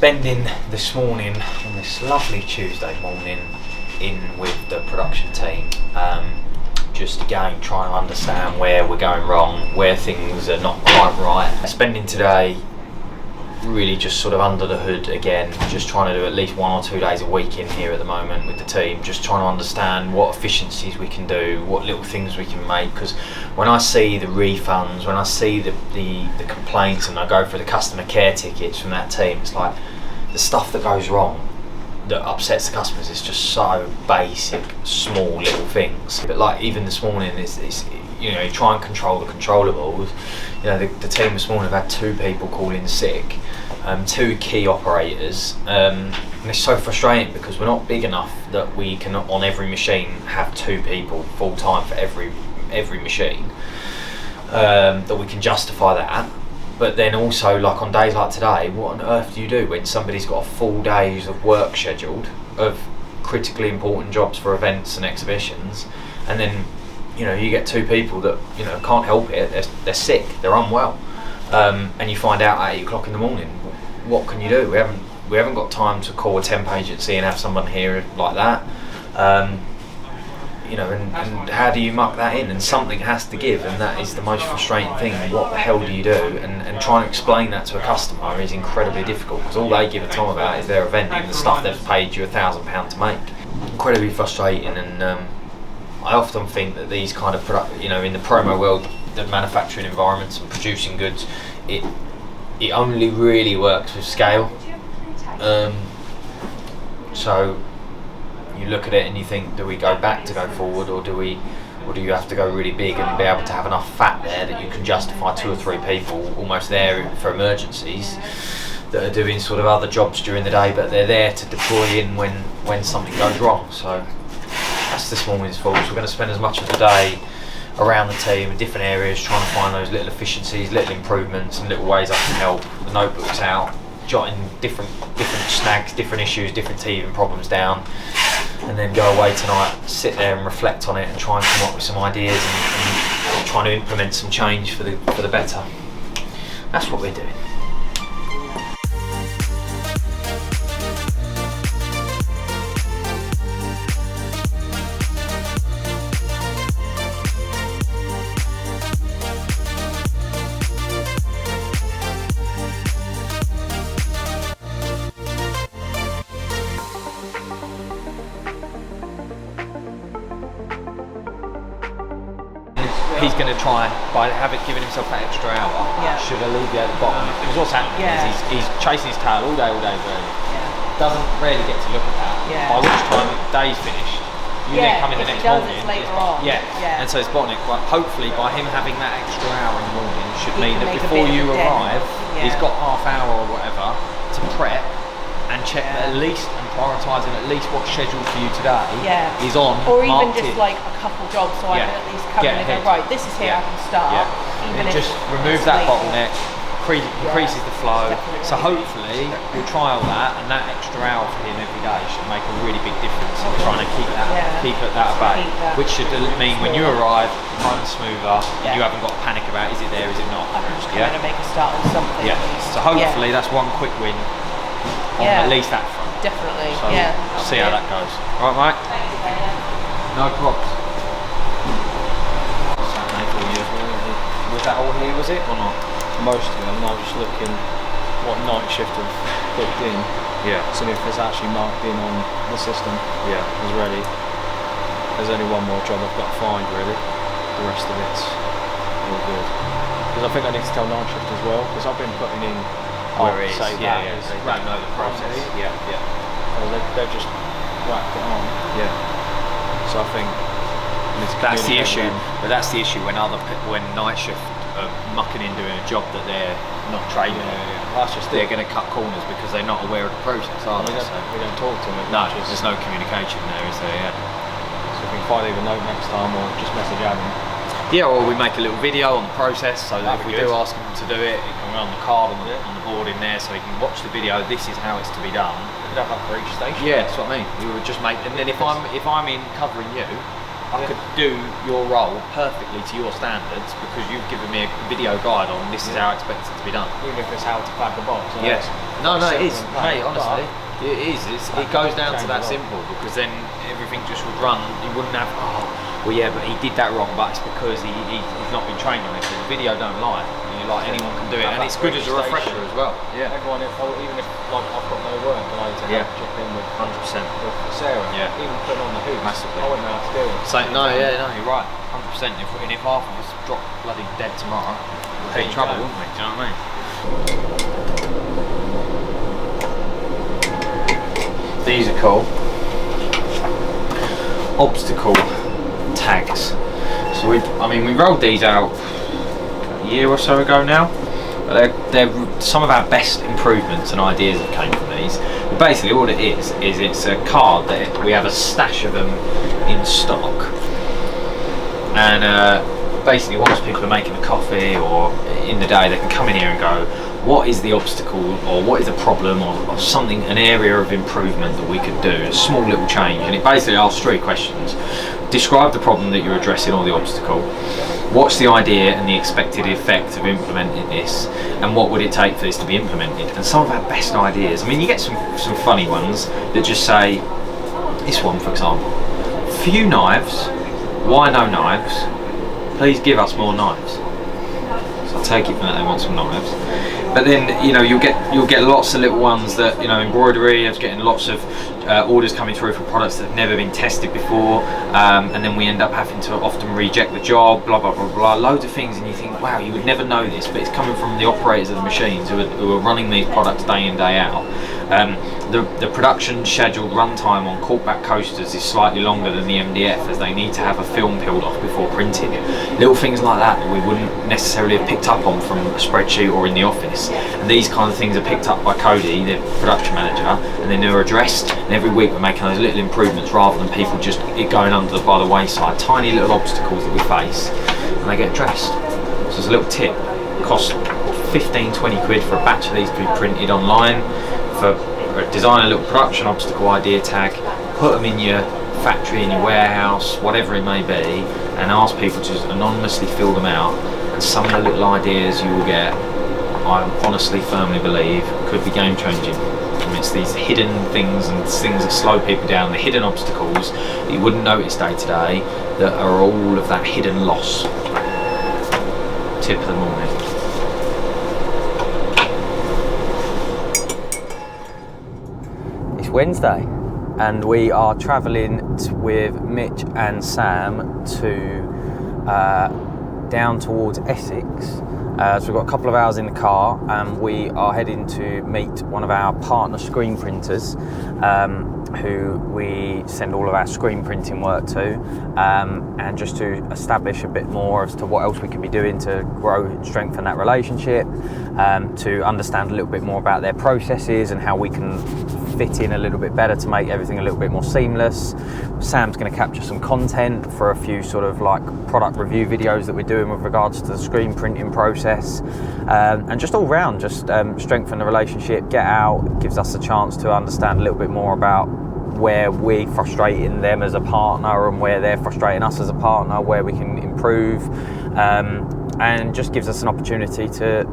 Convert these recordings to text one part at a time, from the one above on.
spending this morning, on this lovely Tuesday morning, in with the production team, just again trying to understand where we're going wrong, where things are not quite right. Spending today really just sort of under the hood again, just trying to do at least 1 or 2 days a week in here at the moment with the team, just trying to understand what efficiencies we can do, what little things we can make, because when I see the refunds, when I see the complaints, and I go through the customer care tickets from that team, it's like the stuff that goes wrong that upsets the customers is just so basic, small little things. But like even this morning, it's you know, you try and control the controllables. You know, the team this morning have had 2 people call in sick, 2 key operators, and it's so frustrating because we're not big enough that we can on every machine have 2 people full time for every machine, that we can justify that. But then also, like on days like today, what on earth do you do when somebody's got a full days of work scheduled of critically important jobs for events and exhibitions, and then you know, you get 2 people that, you know, can't help it, they're sick, they're unwell, and you find out at 8 o'clock in the morning. What can you do? We haven't got time to call a temp agency and have someone here like that. You know, and how do you muck that in? And something has to give, and that is the most frustrating thing. What the hell do you do? And trying to explain that to a customer is incredibly difficult, because all they give a tom about is their event and the stuff they've paid you £1,000 to make. Incredibly frustrating, and I often think that these kind of you know, in the promo world, the manufacturing environments and producing goods, it only really works with scale. So you look at it and you think, do we go back to go forward, or do you have to go really big and be able to have enough fat there that you can justify 2 or 3 people almost there for emergencies that are doing sort of other jobs during the day, but they're there to deploy in when something goes wrong. So that's this morning's fault. So we're going to spend as much of the day around the team in different areas, trying to find those little efficiencies, little improvements, and little ways I can help. The notebook's out, jotting different snags, different issues, different teething problems down, and then go away tonight, sit there and reflect on it, and try and come up with some ideas and trying to implement some change for the better. That's what we're doing. He's going to try, by giving himself that extra hour, should alleviate the bottleneck. Because what's happening is he's chasing his tail all day really. Doesn't really get to look at that. By which time the day's finished, you then come in the next morning. Later on. And so it's bottleneck. But hopefully, by him having that extra hour in the morning, should mean that before you arrive, he's got half hour or whatever to prep and check at least, and prioritising at least what's scheduled for you today is on. Or even just like a couple jobs, so I can at least come in and go, right, this is here, I can start. Even it just removes that bottleneck, increases the flow. So hopefully we'll trial that, and that extra hour for him every day should make a really big difference in trying to keep that at bay. Which should mean when you arrive, time's smoother, and you haven't got to panic about is it there, is it not. I can just come in and make a start on something. So hopefully that's one quick win on at least that front. Definitely. So see how that goes. All right, mate? No props. Was that all here, was it, or not? Most of them. I was just looking what night shift have booked in. So if it's actually marked in on the system as ready. There's only one more job I've got to find really. The rest of it's all good. Because I think I need to tell night shift as well, because I've been putting in where it is, they don't know the process. They've just whacked it on. So I think that's the issue. But that's the issue when night shift are mucking in doing a job that they're not trained on. That's just they're going to cut corners because they're not aware of the process, are they? We don't talk to them as no, much as... there's no communication there, is there? So if we can find either note next time or just message Adam. Or we make a little video on the process, so that if we do ask them to do it, it can run on the card on the board in there, so he can watch the video. This is how it's to be done. We could have that for each station. That's what I mean. We would just make, and then if I'm in covering you, I could do your role perfectly to your standards because you've given me a video guide on this is how I expect it to be done. Even if it's how to pack a box. Yes. No, it is. Mate, honestly, it is. It goes down to that simple because then everything just would run. You wouldn't have, well, yeah, but he did that wrong, but it's because he's not been trained on it. So the video don't lie. Like anyone can do it, and it's good as a refresher as well. Yeah. Everyone, even if like I've got no work, and I need to help chip in with 100%. With Sarah. Yeah. Even putting on the hoops. Massively. I wouldn't know how to do it. So you're right. 100%. If half of us drop bloody dead tomorrow, we'd be in trouble, wouldn't we? Do you know what I mean? These are cool. Obstacle tags. So we rolled these out a year or so ago now. But they're some of our best improvements and ideas that came from these. But basically, all it is it's a card that we have a stash of them in stock. And basically, once people are making a coffee or in the day, they can come in here and go, what is the obstacle or what is the problem or something, an area of improvement that we could do, a small little change. And it basically asks 3 questions. Describe the problem that you're addressing or the obstacle. What's the idea and the expected effect of implementing this, and what would it take for this to be implemented? And some of our best ideas, you get some funny ones that just say, this one for example, few knives, why no knives? Please give us more knives. So I'll take it from that they want some knives. But then you'll get lots of little ones that embroidery. I was getting lots of orders coming through for products that have never been tested before, and then we end up having to often reject the job. Blah blah blah blah. Loads of things, and you think, wow, you would never know this, but it's coming from the operators of the machines who are running these products day in day out. The production scheduled runtime on corkback coasters is slightly longer than the MDF, as they need to have a film peeled off before printing. Little things like that we wouldn't necessarily have picked up on from a spreadsheet or in the office. And these kind of things are picked up by Cody, the production manager, and then they're addressed. And every week we're making those little improvements rather than people just it going by the wayside. Tiny little obstacles that we face, and they get addressed. So as a little tip, it costs 15-20 quid for a batch of these to be printed online. For design a little production obstacle idea tag, put them in your factory, in your warehouse, whatever it may be, and ask people to just anonymously fill them out. And some of the little ideas you will get, I honestly firmly believe, could be game changing. It's these hidden things and things that slow people down, the hidden obstacles that you wouldn't notice day to day, that are all of that hidden loss. Tip of the morning. It's Wednesday and we are travelling with Mitch and Sam to down towards Essex. So we've got a couple of hours in the car and we are heading to meet one of our partner screen printers who we send all of our screen printing work to, and just to establish a bit more as to what else we can be doing to grow and strengthen that relationship, to understand a little bit more about their processes and how we can fit in a little bit better to make everything a little bit more seamless. Sam's going to capture some content for a few sort of like product review videos that we're doing with regards to the screen printing process, and just all round strengthen the relationship, get out, gives us a chance to understand a little bit more about where we're frustrating them as a partner and where they're frustrating us as a partner, where we can improve, and just gives us an opportunity to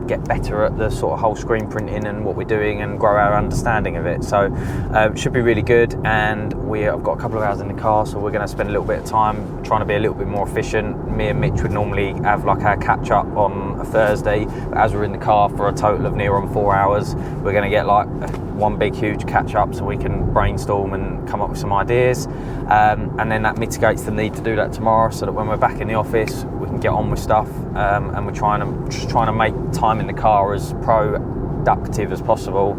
get better at the sort of whole screen printing and what we're doing and grow our understanding of it. So it should be really good, and I've got a couple of hours in the car, so we're going to spend a little bit of time trying to be a little bit more efficient. Me and Mitch would normally have like our catch up on a Thursday, but as we're in the car for a total of near on 4 hours, we're going to get like one big huge catch up so we can brainstorm and come up with some ideas, and then that mitigates the need to do that tomorrow, so that when we're back in the office we can get on with stuff, and we're trying to make time in the car as productive as possible,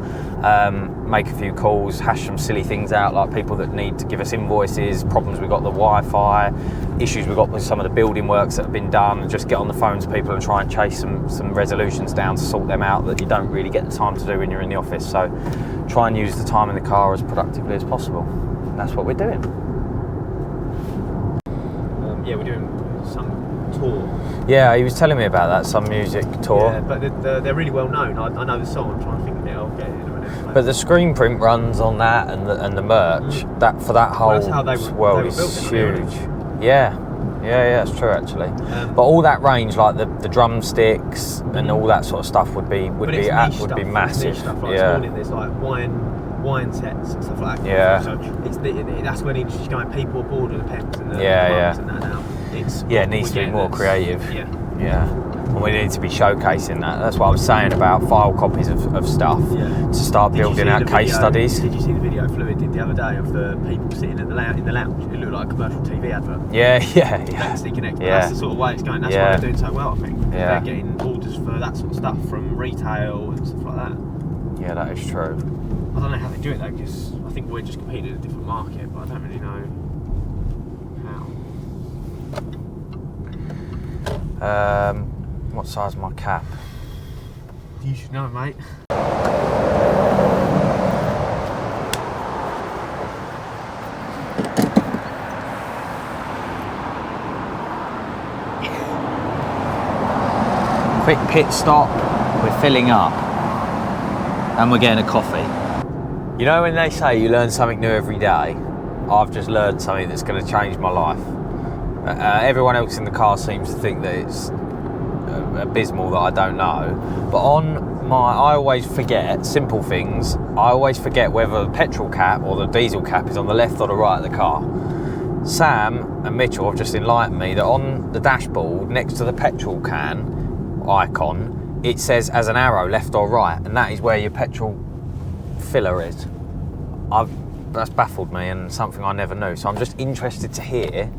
make a few calls, hash some silly things out like people that need to give us invoices, problems we've got with the Wi-Fi, issues we've got with some of the building works that have been done, and just get on the phone to people and try and chase some resolutions down to sort them out that you don't really get the time to do when you're in the office. So try and use the time in the car as productively as possible. And that's what we're doing. Yeah, we're doing some tour. Yeah, he was telling me about that, some music tour. Yeah, but they're really well known. I know the song. I'm trying to think of it. I'll get it in a minute. But the screen print runs on that, and the merch that for that whole Well, that's how they were world built is in the huge. Yeah, that's true actually. But all that range, like the drumsticks and all that sort of stuff, would be massive. Stuff like this morning, there's like wine sets and stuff like that. Yeah. So that's when the industry's going. People are bored of the pens and the and that now. It needs to be more creative. Yeah. And we need to be showcasing that. That's what I was saying about file copies of stuff to start building out case studies. Did you see the video Fluid did the other day of the people sitting in the lounge? It looked like a commercial TV advert. Yeah. Legacy Connect. That's the sort of way it's going. That's why they're doing so well, I think. They're getting orders for that sort of stuff from retail and stuff like that. Yeah, that is true. I don't know how they do it though, because I think we're just competing in a different market, but I don't really know how. What size is my cap? You should know, mate. Quick pit stop. We're filling up, and we're getting a coffee. You know when they say you learn something new every day? I've just learned something that's going to change my life. Everyone else in the car seems to think that it's abysmal that I don't know, but I always forget simple things. I always forget whether the petrol cap or the diesel cap is on the left or the right of the car. Sam and Mitchell have just enlightened me that on the dashboard next to the petrol can icon it says as an arrow left or right, and that is where your petrol filler is. That's baffled me and something I never knew, so I'm just interested to hear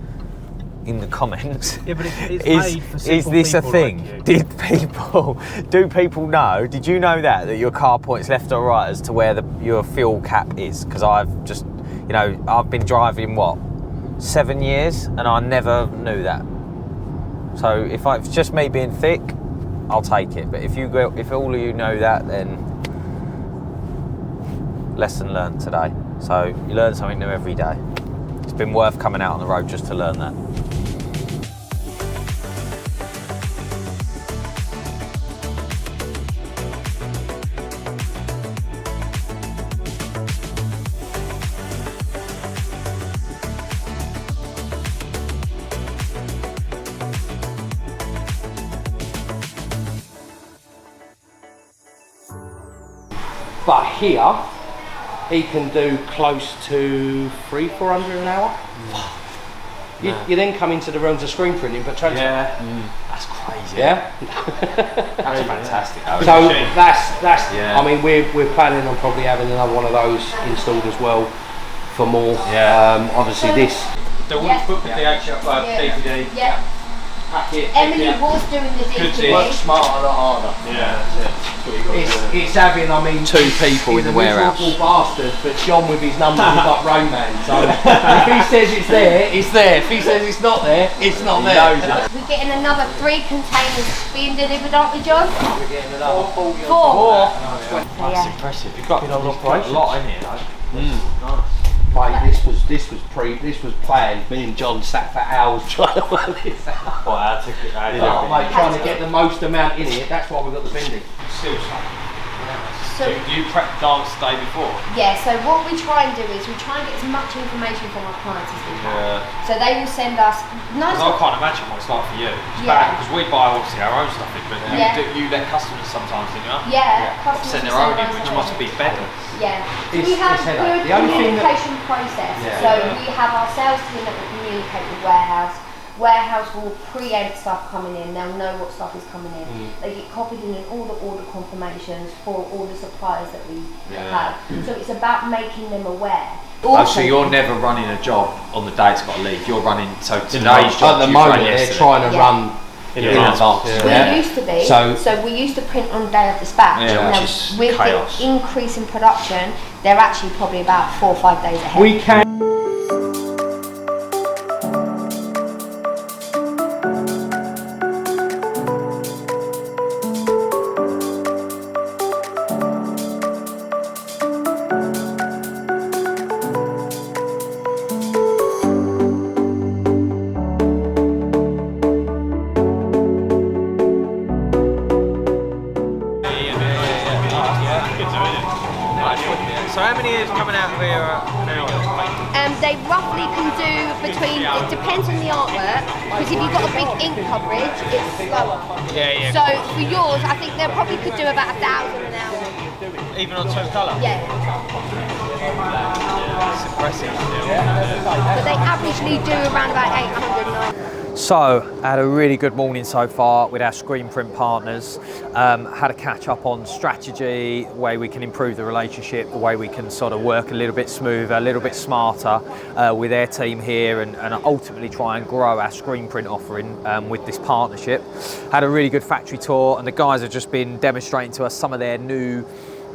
in the comments. Yeah, but it's made for simple is this a people thing? like Do people know? Did you know that your car points left or right as to where your fuel cap is? Because I've just, I've been driving 7 years and I never knew that. So if it's just me being thick, I'll take it. But if all of you know that, then lesson learned today. So you learn something new every day. It's been worth coming out on the road just to learn that. But here, he can do close to 300-400 an hour. You then come into the realms of screen printing, but transfer. Yeah, that's crazy. Yeah, that's fantastic. So that's. Yeah. I mean, we're planning on probably having another one of those installed as well for more. Yeah. Obviously this. So we'll put the DVD. Yeah. Emily was doing the DVD. Work smarter, not harder. Yeah, that's it. It's having, two people in the warehouse. He's a miserable bastard, but John with his numbers is like Rain Man. So if he says it's there, it's there. If he says it's not there, it's not there. We're getting another 3 containers being delivered, aren't we, John? We're getting another 4. 4. That's impressive. You've got a lot in here, though. Nice. Mate, this was planned. Me and John sat for hours trying to work this out. Mate, trying to get the most amount in it. That's why we've got the bending. So do you prep dance day before? Yeah, so what we try and do is we try and get as much information from our clients as we can. Yeah. So they will send us nice. Because I can't imagine what it's like for you. It's bad because we buy obviously our own stuff in, but you let customers sometimes, don't you? Yeah, customers send their own in, which must be better. Yeah. So we have a good communication process. So we have our sales team that will communicate with warehouse. Warehouse will preempt stuff coming in, they'll know what stuff is coming in. They get copied in all the order confirmations for all the suppliers that we have. So it's about making them aware. So you're never running a job on the day it's got to leave, you're running, so today's job at the moment they're trying to run in advance. We used to be, so we used to print on day of dispatch. Which is with chaos. the increase in production, they're actually probably about 4 or 5 days ahead. We can. good though, isn't it? Nice. So how many is coming out here an hour? They roughly can do between, it depends on the artwork, because if you've got a big ink coverage, it's slower. Yeah. So for yours, I think they probably could do about 1,000 an hour. Even on two colour? Yeah. It's impressive. But they averagely do around about 800. So, had a really good morning so far with our screen print partners. Had a catch up on strategy, the way we can improve the relationship, the way we can sort of work a little bit smoother, a little bit smarter with their team here, and ultimately try and grow our screen print offering with this partnership. Had a really good factory tour, and the guys have just been demonstrating to us some of their new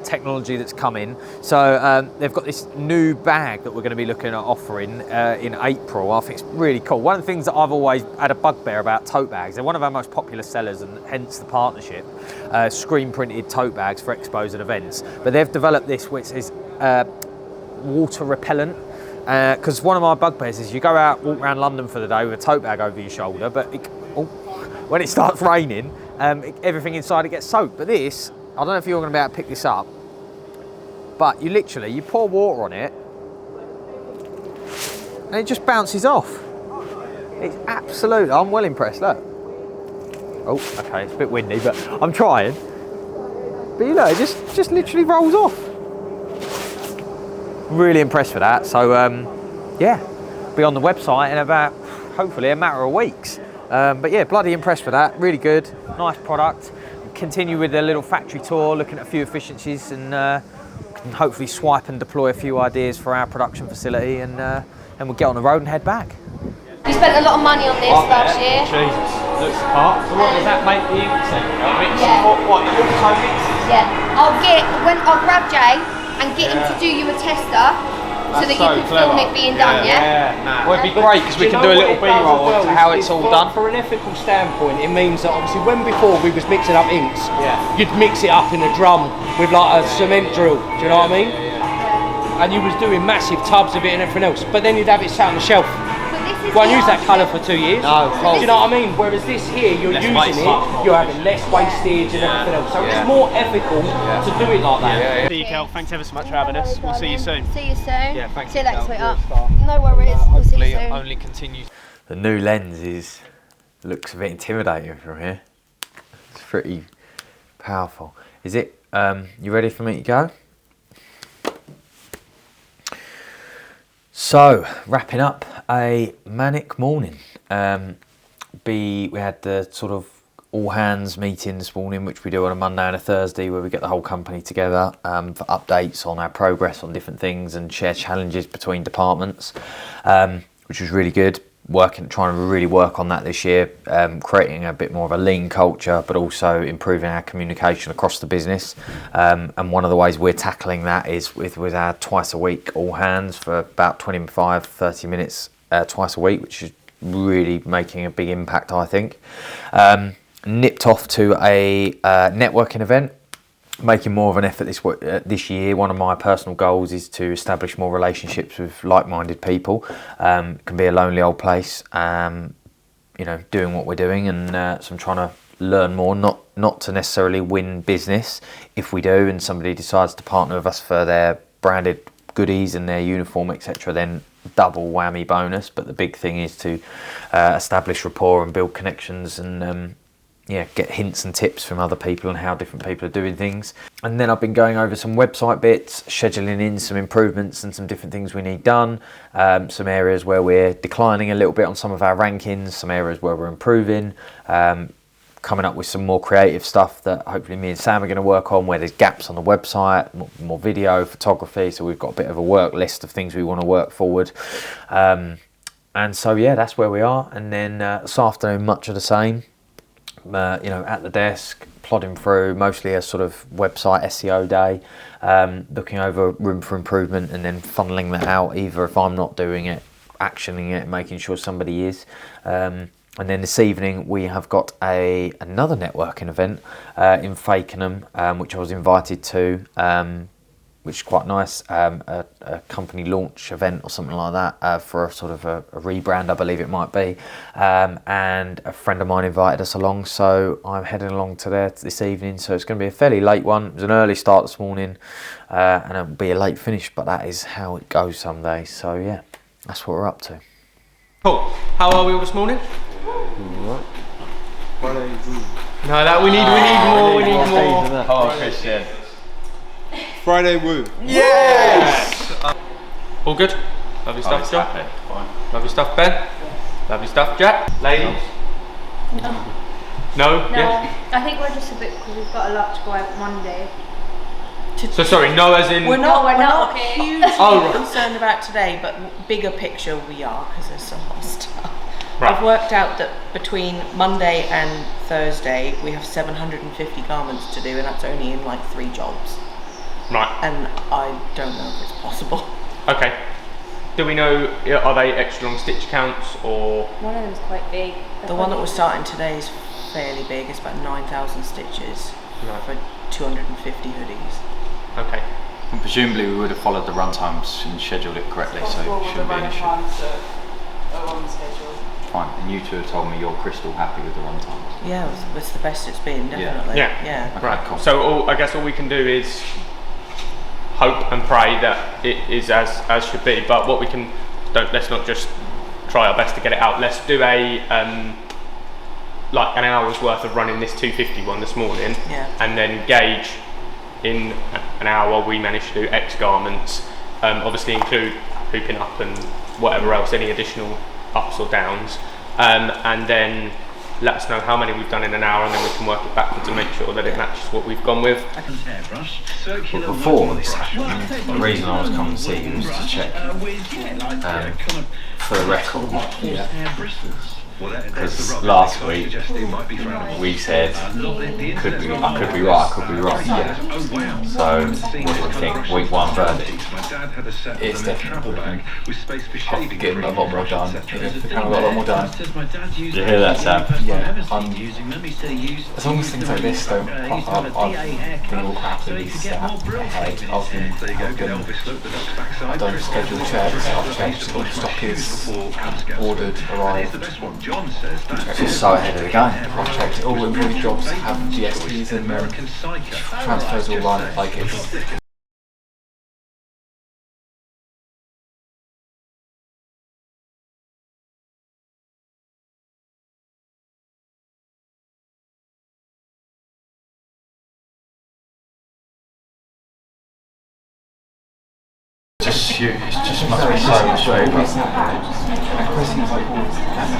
technology that's coming. So they've got this new bag that we're going to be looking at offering in April. I think it's really cool. One of the things that I've always had a bugbear about tote bags, they're one of our most popular sellers, and hence the partnership, screen printed tote bags for expos and events. But they've developed this which is water repellent, because one of my bugbears is you go out, walk around London for the day with a tote bag over your shoulder, but when it starts raining, everything inside it gets soaked. But this, I don't know if you're going to be able to pick this up, but you pour water on it and it just bounces off. It's absolute, I'm well impressed, look. Oh, okay, it's a bit windy, but I'm trying. But you know, it just literally rolls off. Really impressed with that. So yeah, be on the website in about, hopefully, a matter of weeks. But yeah, bloody impressed with that, really good, nice product. Continue with a little factory tour, looking at a few efficiencies, and can hopefully swipe and deploy a few ideas for our production facility, and we'll get on the road and head back. We spent a lot of money on this last year. Jesus, looks the part. So what does that make the ink set? Yeah. What the auto mixes? Yeah, I'll grab Jay and get him to do you a tester, so that you can film it being done, yeah? Well, it'd be great because we can do a little B-roll of how it's all done. For an ethical standpoint, it means that obviously when before we was mixing up inks, you'd mix it up in a drum with like a cement drill, do you know what I mean? And you was doing massive tubs of it and everything else, but then you'd have it sat on the shelf. Won't use that colour for 2 years. No, do you know what I mean? Whereas this here, you're using it, you're having less wastage and everything else. So it's more ethical to do it like that. See you, Kel. Thanks ever so much for having us. We'll see you soon. See you soon. Yeah, thanks. See you later, sweetheart. No worries. We'll see you soon. Only continue. The new lens looks a bit intimidating from here. It's pretty powerful. Is it, you ready for me to go? So, wrapping up a manic morning. We had the sort of all hands meeting this morning, which we do on a Monday and a Thursday, where we get the whole company together for updates on our progress on different things and share challenges between departments, which was really good. Trying to really work on that this year, creating a bit more of a lean culture, but also improving our communication across the business. And one of the ways we're tackling that is with our twice a week all hands for about 25-30 minutes twice a week, which is really making a big impact, I think. Nipped off to a networking event, making more of an effort this year. One of my personal goals is to establish more relationships with like-minded people. It can be a lonely old place, doing what we're doing, and so I'm trying to learn more, not to necessarily win business. If we do and somebody decides to partner with us for their branded goodies and their uniform, etc., then double whammy bonus. But the big thing is to establish rapport and build connections, and get hints and tips from other people and how different people are doing things. And then I've been going over some website bits, scheduling in some improvements and some different things we need done, some areas where we're declining a little bit on some of our rankings, some areas where we're improving, coming up with some more creative stuff that hopefully me and Sam are going to work on, where there's gaps on the website, more video, photography. So we've got a bit of a work list of things we want to work forward. And so, that's where we are. And then this afternoon, much of the same. At the desk, plodding through, mostly a sort of website SEO day, looking over room for improvement, and then funneling that out, either if I'm not doing it, actioning it, making sure somebody is. And then this evening we have got another networking event in Fakenham, which I was invited to, which is quite nice. A company launch event or something like that for a sort of a rebrand, I believe it might be. And a friend of mine invited us along, so I'm heading along to there this evening. So it's going to be a fairly late one. It was an early start this morning, and it'll be a late finish, but that is how it goes some days. So yeah, that's what we're up to. Cool. How are we all this morning? No, that we need more. We need more. Oh, Christian. Friday woo. Yes. All good. Lovely stuff, John. Lovely stuff, Ben. Lovely stuff, Jack. Ladies. No. Yes. I think we're just a bit, because we've got a lot to go out Monday. So sorry, no as in... We're not okay. hugely Oh, right. concerned about today, but bigger picture we are, because there's some more stuff. Right. I've worked out that between Monday and Thursday we have 750 garments to do, and that's only in like 3 jobs. Right. And I don't know if it's possible. Okay. Do we know, are they extra long stitch counts or... One of them's quite big. The one that we're starting today is fairly big. It's about 9,000 stitches for 250 hoodies. Okay. And presumably we would have followed the run times and scheduled it correctly, so it shouldn't be an issue. Fine, and you two have told me you're crystal happy with the run times. Yeah, it's the best it's been, definitely. Yeah. Okay, Right. cool. So I guess all we can do is hope and pray that it is as should be. But what we can let's not just try our best to get it out. Let's do a like an hour's worth of running this 250 one this morning, and then gauge in an hour we managed to do X garments. Obviously include hooping up and whatever else, any additional ups or downs, and then let us know how many we've done in an hour, and then we can work it backwards and make sure that it matches what we've gone with. But before this happened, the reason I was coming to see you was to check for the record. Because last week we said I could be right. So what do we think? Week 1 verdict. It's definitely getting a lot more done. It's become a lot more done. Did you hear that, Sam? Yeah, as long as things like this don't pop up, I've been all happily set ahead. I've done scheduled checks, I've checked what stock is ordered, arrived. Just so ahead of the game. I've checked all employee jobs have GSPs in them, transfers all run like it's... It's just must be so much And paper. Chrissy's like, oh,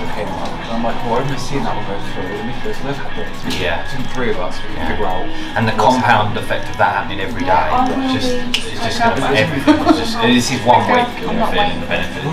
okay. I'm like, well, I've only seen that one go through. Let me go to another quick. Yeah. Between 3 of us, we can figure out. And the compound effect of that happening every day, it's just going to make everything. This is 1 week of feeling the benefit.